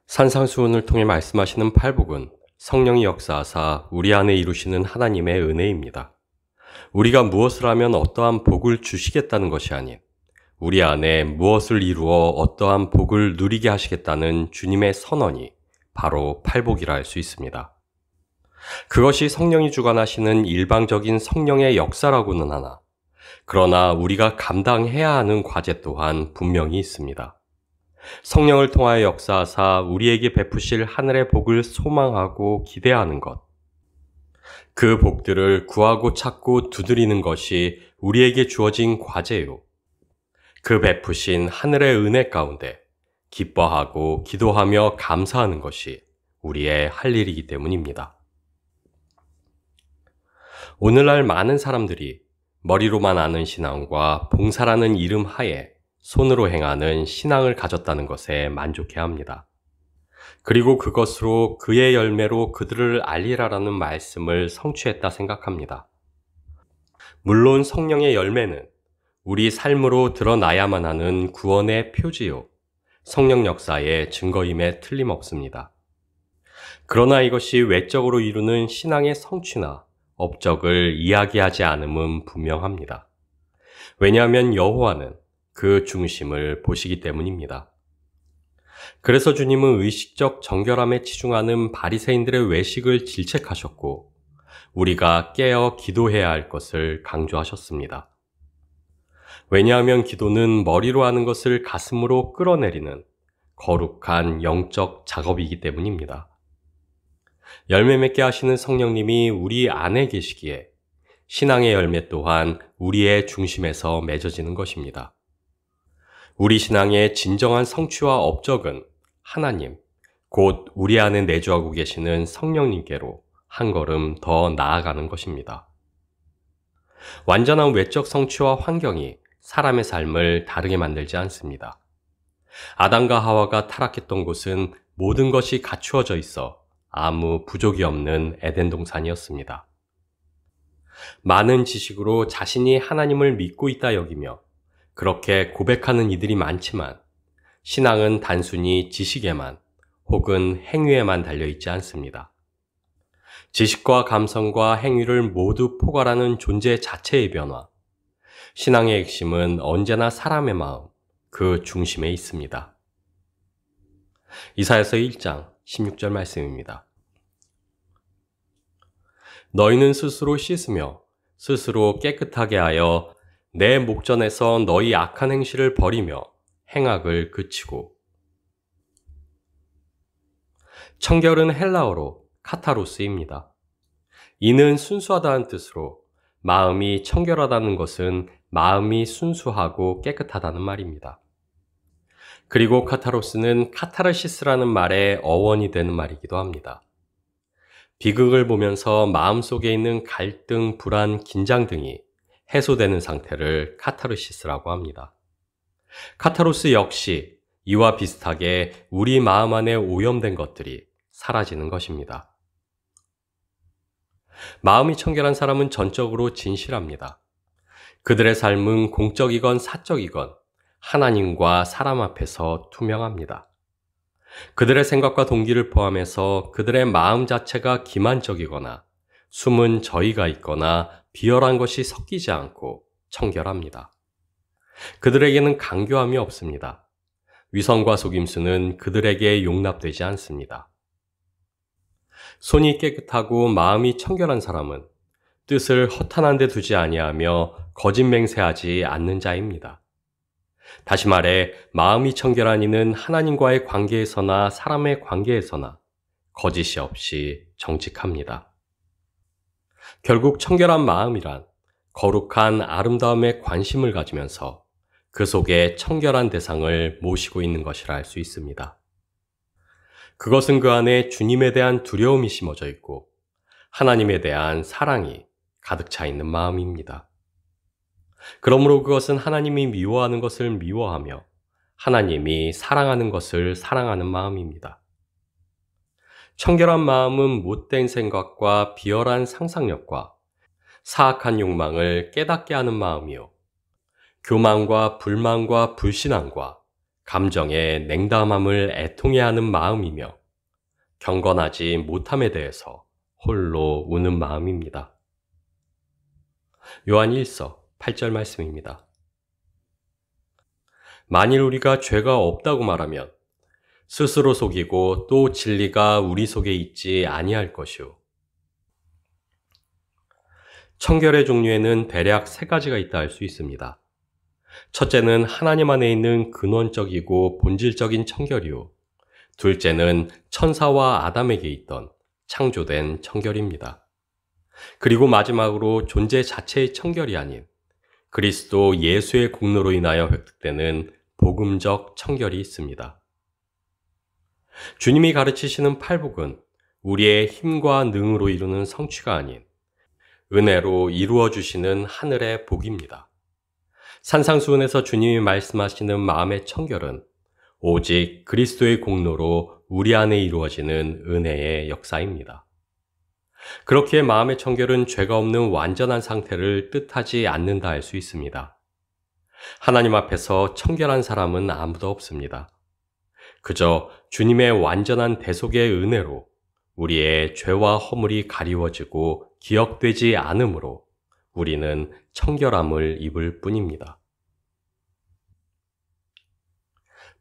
산상수훈을 통해 말씀하시는 팔복은 성령이 역사하사 우리 안에 이루시는 하나님의 은혜입니다. 우리가 무엇을 하면 어떠한 복을 주시겠다는 것이 아닌 우리 안에 무엇을 이루어 어떠한 복을 누리게 하시겠다는 주님의 선언이 바로 팔복이라 할 수 있습니다. 그것이 성령이 주관하시는 일방적인 성령의 역사라고는 하나, 그러나 우리가 감당해야 하는 과제 또한 분명히 있습니다. 성령을 통하여 역사하사 우리에게 베푸실 하늘의 복을 소망하고 기대하는 것. 그 복들을 구하고 찾고 두드리는 것이 우리에게 주어진 과제요. 그 베푸신 하늘의 은혜 가운데 기뻐하고 기도하며 감사하는 것이 우리의 할 일이기 때문입니다. 오늘날 많은 사람들이 머리로만 아는 신앙과 봉사라는 이름 하에 손으로 행하는 신앙을 가졌다는 것에 만족해합니다. 그리고 그것으로 그의 열매로 그들을 알리라라는 말씀을 성취했다 생각합니다. 물론 성령의 열매는 우리 삶으로 드러나야만 하는 구원의 표지요, 성령 역사의 증거임에 틀림없습니다. 그러나 이것이 외적으로 이루는 신앙의 성취나 업적을 이야기하지 않음은 분명합니다. 왜냐하면 여호와는 그 중심을 보시기 때문입니다. 그래서 주님은 의식적 정결함에 치중하는 바리새인들의 외식을 질책하셨고 우리가 깨어 기도해야 할 것을 강조하셨습니다. 왜냐하면 기도는 머리로 하는 것을 가슴으로 끌어내리는 거룩한 영적 작업이기 때문입니다. 열매 맺게 하시는 성령님이 우리 안에 계시기에 신앙의 열매 또한 우리의 중심에서 맺어지는 것입니다. 우리 신앙의 진정한 성취와 업적은 하나님, 곧 우리 안에 내주하고 계시는 성령님께로 한 걸음 더 나아가는 것입니다. 완전한 외적 성취와 환경이 사람의 삶을 다르게 만들지 않습니다. 아담과 하와가 타락했던 곳은 모든 것이 갖추어져 있어 아무 부족이 없는 에덴 동산이었습니다. 많은 지식으로 자신이 하나님을 믿고 있다 여기며 그렇게 고백하는 이들이 많지만 신앙은 단순히 지식에만 혹은 행위에만 달려있지 않습니다. 지식과 감성과 행위를 모두 포괄하는 존재 자체의 변화. 신앙의 핵심은 언제나 사람의 마음, 그 중심에 있습니다. 이사야서 1장 16절 말씀입니다. 너희는 스스로 씻으며 스스로 깨끗하게 하여 내 목전에서 너희 악한 행실을 버리며 행악을 그치고. 청결은 헬라어로 카타로스입니다. 이는 순수하다는 뜻으로 마음이 청결하다는 것은 마음이 순수하고 깨끗하다는 말입니다. 그리고 카타로스는 카타르시스라는 말의 어원이 되는 말이기도 합니다. 비극을 보면서 마음속에 있는 갈등, 불안, 긴장 등이 해소되는 상태를 카타르시스라고 합니다. 카타로스 역시 이와 비슷하게 우리 마음 안에 오염된 것들이 사라지는 것입니다. 마음이 청결한 사람은 전적으로 진실합니다. 그들의 삶은 공적이건 사적이건 하나님과 사람 앞에서 투명합니다. 그들의 생각과 동기를 포함해서 그들의 마음 자체가 기만적이거나 숨은 저희가 있거나 비열한 것이 섞이지 않고 청결합니다. 그들에게는 강교함이 없습니다. 위선과 속임수는 그들에게 용납되지 않습니다. 손이 깨끗하고 마음이 청결한 사람은 뜻을 허탄한 데 두지 아니하며 거짓 맹세하지 않는 자입니다. 다시 말해 마음이 청결한 이는 하나님과의 관계에서나 사람의 관계에서나 거짓이 없이 정직합니다. 결국 청결한 마음이란 거룩한 아름다움에 관심을 가지면서 그 속에 청결한 대상을 모시고 있는 것이라 할 수 있습니다. 그것은 그 안에 주님에 대한 두려움이 심어져 있고 하나님에 대한 사랑이 가득 차 있는 마음입니다. 그러므로 그것은 하나님이 미워하는 것을 미워하며 하나님이 사랑하는 것을 사랑하는 마음입니다. 청결한 마음은 못된 생각과 비열한 상상력과 사악한 욕망을 깨닫게 하는 마음이요. 교만과 불만과 불신앙과 감정의 냉담함을 애통해야 하는 마음이며 경건하지 못함에 대해서 홀로 우는 마음입니다. 요한 1서 8절 말씀입니다. 만일 우리가 죄가 없다고 말하면 스스로 속이고 또 진리가 우리 속에 있지 아니할 것이요. 청결의 종류에는 대략 세 가지가 있다 할 수 있습니다. 첫째는 하나님 안에 있는 근원적이고 본질적인 청결이요. 둘째는 천사와 아담에게 있던 창조된 청결입니다. 그리고 마지막으로 존재 자체의 청결이 아닌 그리스도 예수의 공로로 인하여 획득되는 복음적 청결이 있습니다. 주님이 가르치시는 팔복은 우리의 힘과 능으로 이루는 성취가 아닌 은혜로 이루어 주시는 하늘의 복입니다. 산상수훈에서 주님이 말씀하시는 마음의 청결은 오직 그리스도의 공로로 우리 안에 이루어지는 은혜의 역사입니다. 그렇기에 마음의 청결은 죄가 없는 완전한 상태를 뜻하지 않는다 할 수 있습니다. 하나님 앞에서 청결한 사람은 아무도 없습니다. 그저 주님의 완전한 대속의 은혜로 우리의 죄와 허물이 가리워지고 기억되지 않으므로 우리는 청결함을 입을 뿐입니다.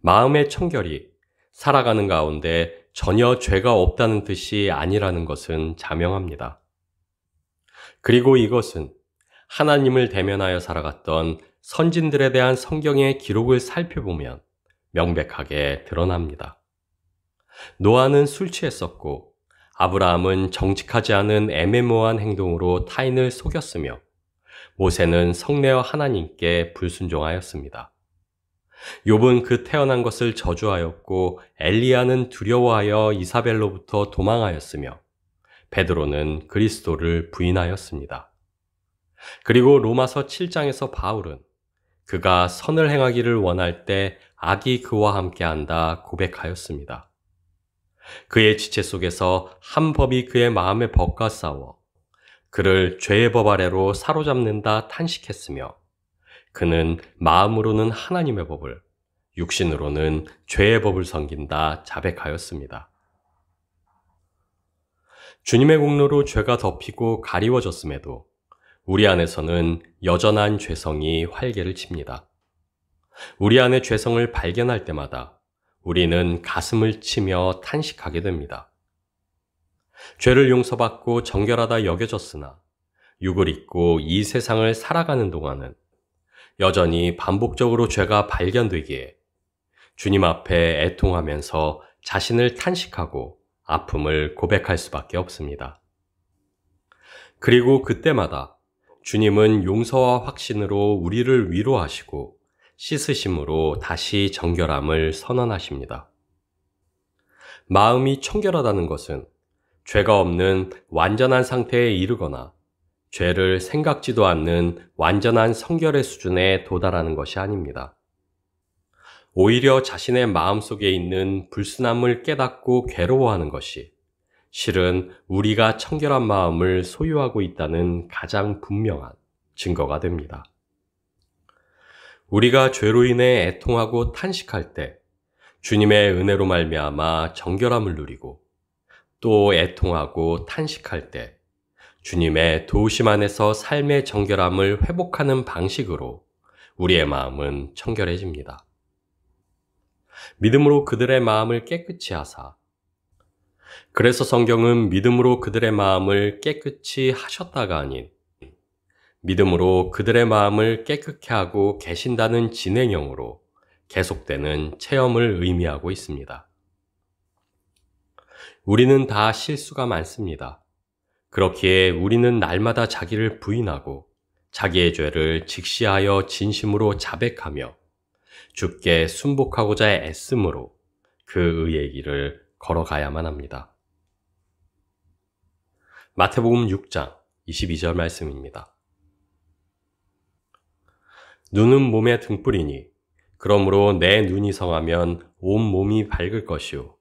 마음의 청결이 살아가는 가운데 전혀 죄가 없다는 뜻이 아니라는 것은 자명합니다. 그리고 이것은 하나님을 대면하여 살아갔던 선진들에 대한 성경의 기록을 살펴보면 명백하게 드러납니다. 노아는 술 취했었고 아브라함은 정직하지 않은 애매모호한 행동으로 타인을 속였으며 모세는 성내어 하나님께 불순종하였습니다. 욥은 그 태어난 것을 저주하였고 엘리야는 두려워하여 이사벨로부터 도망하였으며 베드로는 그리스도를 부인하였습니다. 그리고 로마서 7장에서 바울은 그가 선을 행하기를 원할 때 악이 그와 함께한다 고백하였습니다. 그의 지체 속에서 한 법이 그의 마음의 법과 싸워 그를 죄의 법 아래로 사로잡는다 탄식했으며 그는 마음으로는 하나님의 법을, 육신으로는 죄의 법을 섬긴다 자백하였습니다. 주님의 공로로 죄가 덮이고 가리워졌음에도 우리 안에서는 여전한 죄성이 활개를 칩니다. 우리 안의 죄성을 발견할 때마다 우리는 가슴을 치며 탄식하게 됩니다. 죄를 용서받고 정결하다 여겨졌으나 육을 입고 이 세상을 살아가는 동안은 여전히 반복적으로 죄가 발견되기에 주님 앞에 애통하면서 자신을 탄식하고 아픔을 고백할 수밖에 없습니다. 그리고 그때마다 주님은 용서와 확신으로 우리를 위로하시고 씻으심으로 다시 정결함을 선언하십니다. 마음이 청결하다는 것은 죄가 없는 완전한 상태에 이르거나 죄를 생각지도 않는 완전한 성결의 수준에 도달하는 것이 아닙니다. 오히려 자신의 마음속에 있는 불순함을 깨닫고 괴로워하는 것이 실은 우리가 청결한 마음을 소유하고 있다는 가장 분명한 증거가 됩니다. 우리가 죄로 인해 애통하고 탄식할 때 주님의 은혜로 말미암아 정결함을 누리고 또 애통하고 탄식할 때 주님의 도우심 안에서 삶의 정결함을 회복하는 방식으로 우리의 마음은 청결해집니다. 믿음으로 그들의 마음을 깨끗이 하사. 그래서 성경은 믿음으로 그들의 마음을 깨끗이 하셨다가 아닌 믿음으로 그들의 마음을 깨끗게 하고 계신다는 진행형으로 계속되는 체험을 의미하고 있습니다. 우리는 다 실수가 많습니다. 그렇기에 우리는 날마다 자기를 부인하고 자기의 죄를 직시하여 진심으로 자백하며 주께 순복하고자 애씀으로 그 의의 길을 걸어가야만 합니다. 마태복음 6장 22절 말씀입니다. 눈은 몸의 등불이니 그러므로 내 눈이 성하면 온 몸이 밝을 것이요.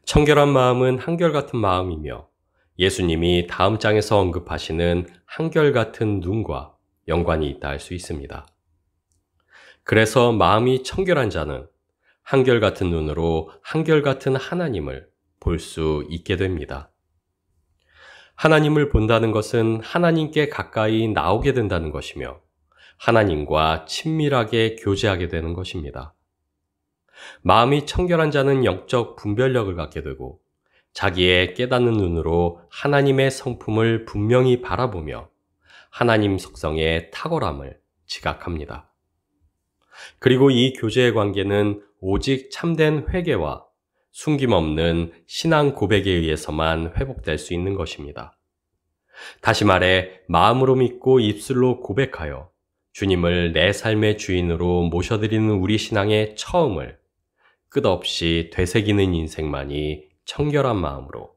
청결한 마음은 한결같은 마음이며 예수님이 다음 장에서 언급하시는 한결같은 눈과 연관이 있다 할 수 있습니다. 그래서 마음이 청결한 자는 한결같은 눈으로 한결같은 하나님을 볼 수 있게 됩니다. 하나님을 본다는 것은 하나님께 가까이 나오게 된다는 것이며 하나님과 친밀하게 교제하게 되는 것입니다. 마음이 청결한 자는 영적 분별력을 갖게 되고 자기의 깨닫는 눈으로 하나님의 성품을 분명히 바라보며 하나님 속성의 탁월함을 지각합니다. 그리고 이 교제의 관계는 오직 참된 회개와 숨김없는 신앙 고백에 의해서만 회복될 수 있는 것입니다. 다시 말해 마음으로 믿고 입술로 고백하여 주님을 내 삶의 주인으로 모셔드리는 우리 신앙의 처음을 끝없이 되새기는 인생만이 청결한 마음으로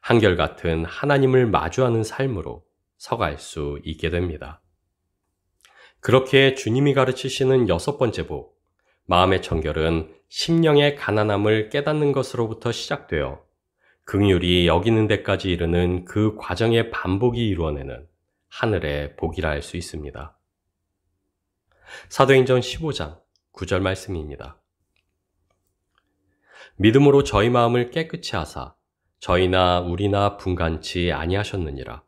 한결같은 하나님을 마주하는 삶으로 서갈 수 있게 됩니다. 그렇게 주님이 가르치시는 6번째 복, 마음의 청결은 심령의 가난함을 깨닫는 것으로부터 시작되어 긍휼히 여기는 데까지 이르는 그 과정의 반복이 이루어내는 하늘의 복이라 할 수 있습니다. 사도행전 15장 9절 말씀입니다. 믿음으로 저희 마음을 깨끗이 하사 저희나 우리나 분간치 아니하셨느니라.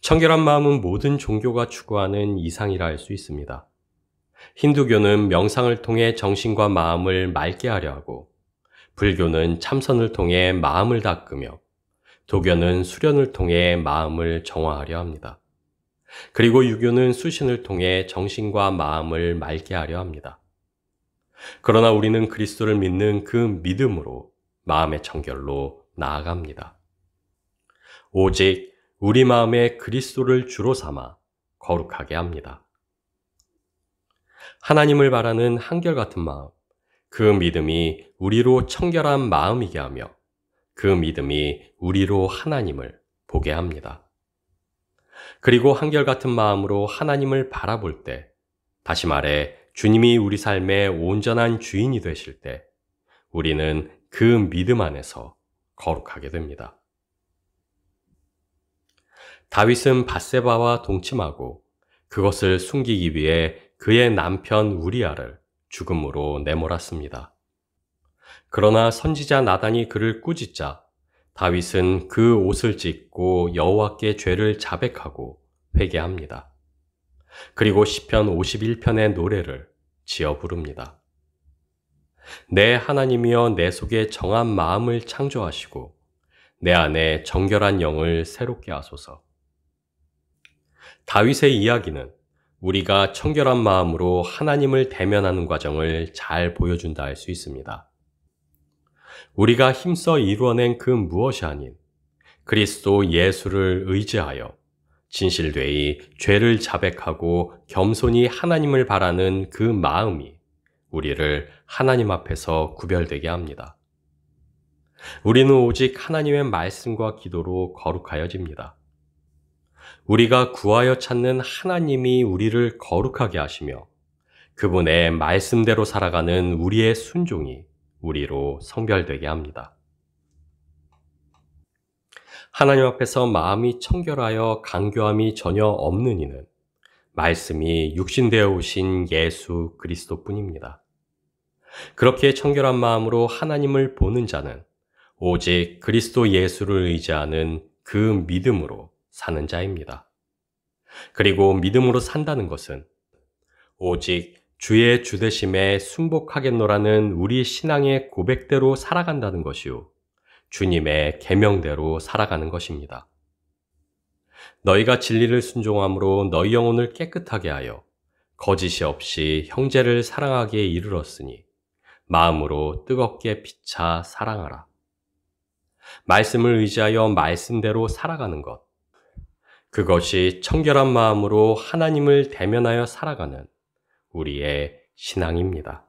청결한 마음은 모든 종교가 추구하는 이상이라 할 수 있습니다. 힌두교는 명상을 통해 정신과 마음을 맑게 하려 하고, 불교는 참선을 통해 마음을 닦으며, 도교는 수련을 통해 마음을 정화하려 합니다. 그리고 유교는 수신을 통해 정신과 마음을 맑게 하려 합니다. 그러나 우리는 그리스도를 믿는 그 믿음으로 마음의 청결로 나아갑니다. 오직 우리 마음에 그리스도를 주로 삼아 거룩하게 합니다. 하나님을 바라는 한결같은 마음, 그 믿음이 우리로 청결한 마음이게 하며 그 믿음이 우리로 하나님을 보게 합니다. 그리고 한결같은 마음으로 하나님을 바라볼 때, 다시 말해 주님이 우리 삶의 온전한 주인이 되실 때 우리는 그 믿음 안에서 거룩하게 됩니다. 다윗은 밧세바와 동침하고 그것을 숨기기 위해 그의 남편 우리아를 죽음으로 내몰았습니다. 그러나 선지자 나단이 그를 꾸짖자 다윗은 그 옷을 찢고 여호와께 죄를 자백하고 회개합니다. 그리고 시편 51편의 노래를 지어 부릅니다. 내 하나님이여 내 속에 정한 마음을 창조하시고 내 안에 정결한 영을 새롭게 하소서. 다윗의 이야기는 우리가 청결한 마음으로 하나님을 대면하는 과정을 잘 보여준다 할 수 있습니다. 우리가 힘써 이루어낸 그 무엇이 아닌 그리스도 예수를 의지하여 진실되이 죄를 자백하고 겸손히 하나님을 바라는 그 마음이 우리를 하나님 앞에서 구별되게 합니다. 우리는 오직 하나님의 말씀과 기도로 거룩하여집니다. 우리가 구하여 찾는 하나님이 우리를 거룩하게 하시며 그분의 말씀대로 살아가는 우리의 순종이 우리로 성별되게 합니다. 하나님 앞에서 마음이 청결하여 간교함이 전혀 없는 이는 말씀이 육신되어 오신 예수 그리스도뿐입니다. 그렇게 청결한 마음으로 하나님을 보는 자는 오직 그리스도 예수를 의지하는 그 믿음으로 사는 자입니다. 그리고 믿음으로 산다는 것은 오직 주의 주되심에 순복하겠노라는 우리 신앙의 고백대로 살아간다는 것이요 주님의 계명대로 살아가는 것입니다. 너희가 진리를 순종함으로 너희 영혼을 깨끗하게 하여 거짓이 없이 형제를 사랑하기에 이르렀으니 마음으로 뜨겁게 피차 사랑하라. 말씀을 의지하여 말씀대로 살아가는 것, 그것이 청결한 마음으로 하나님을 대면하여 살아가는 우리의 신앙입니다.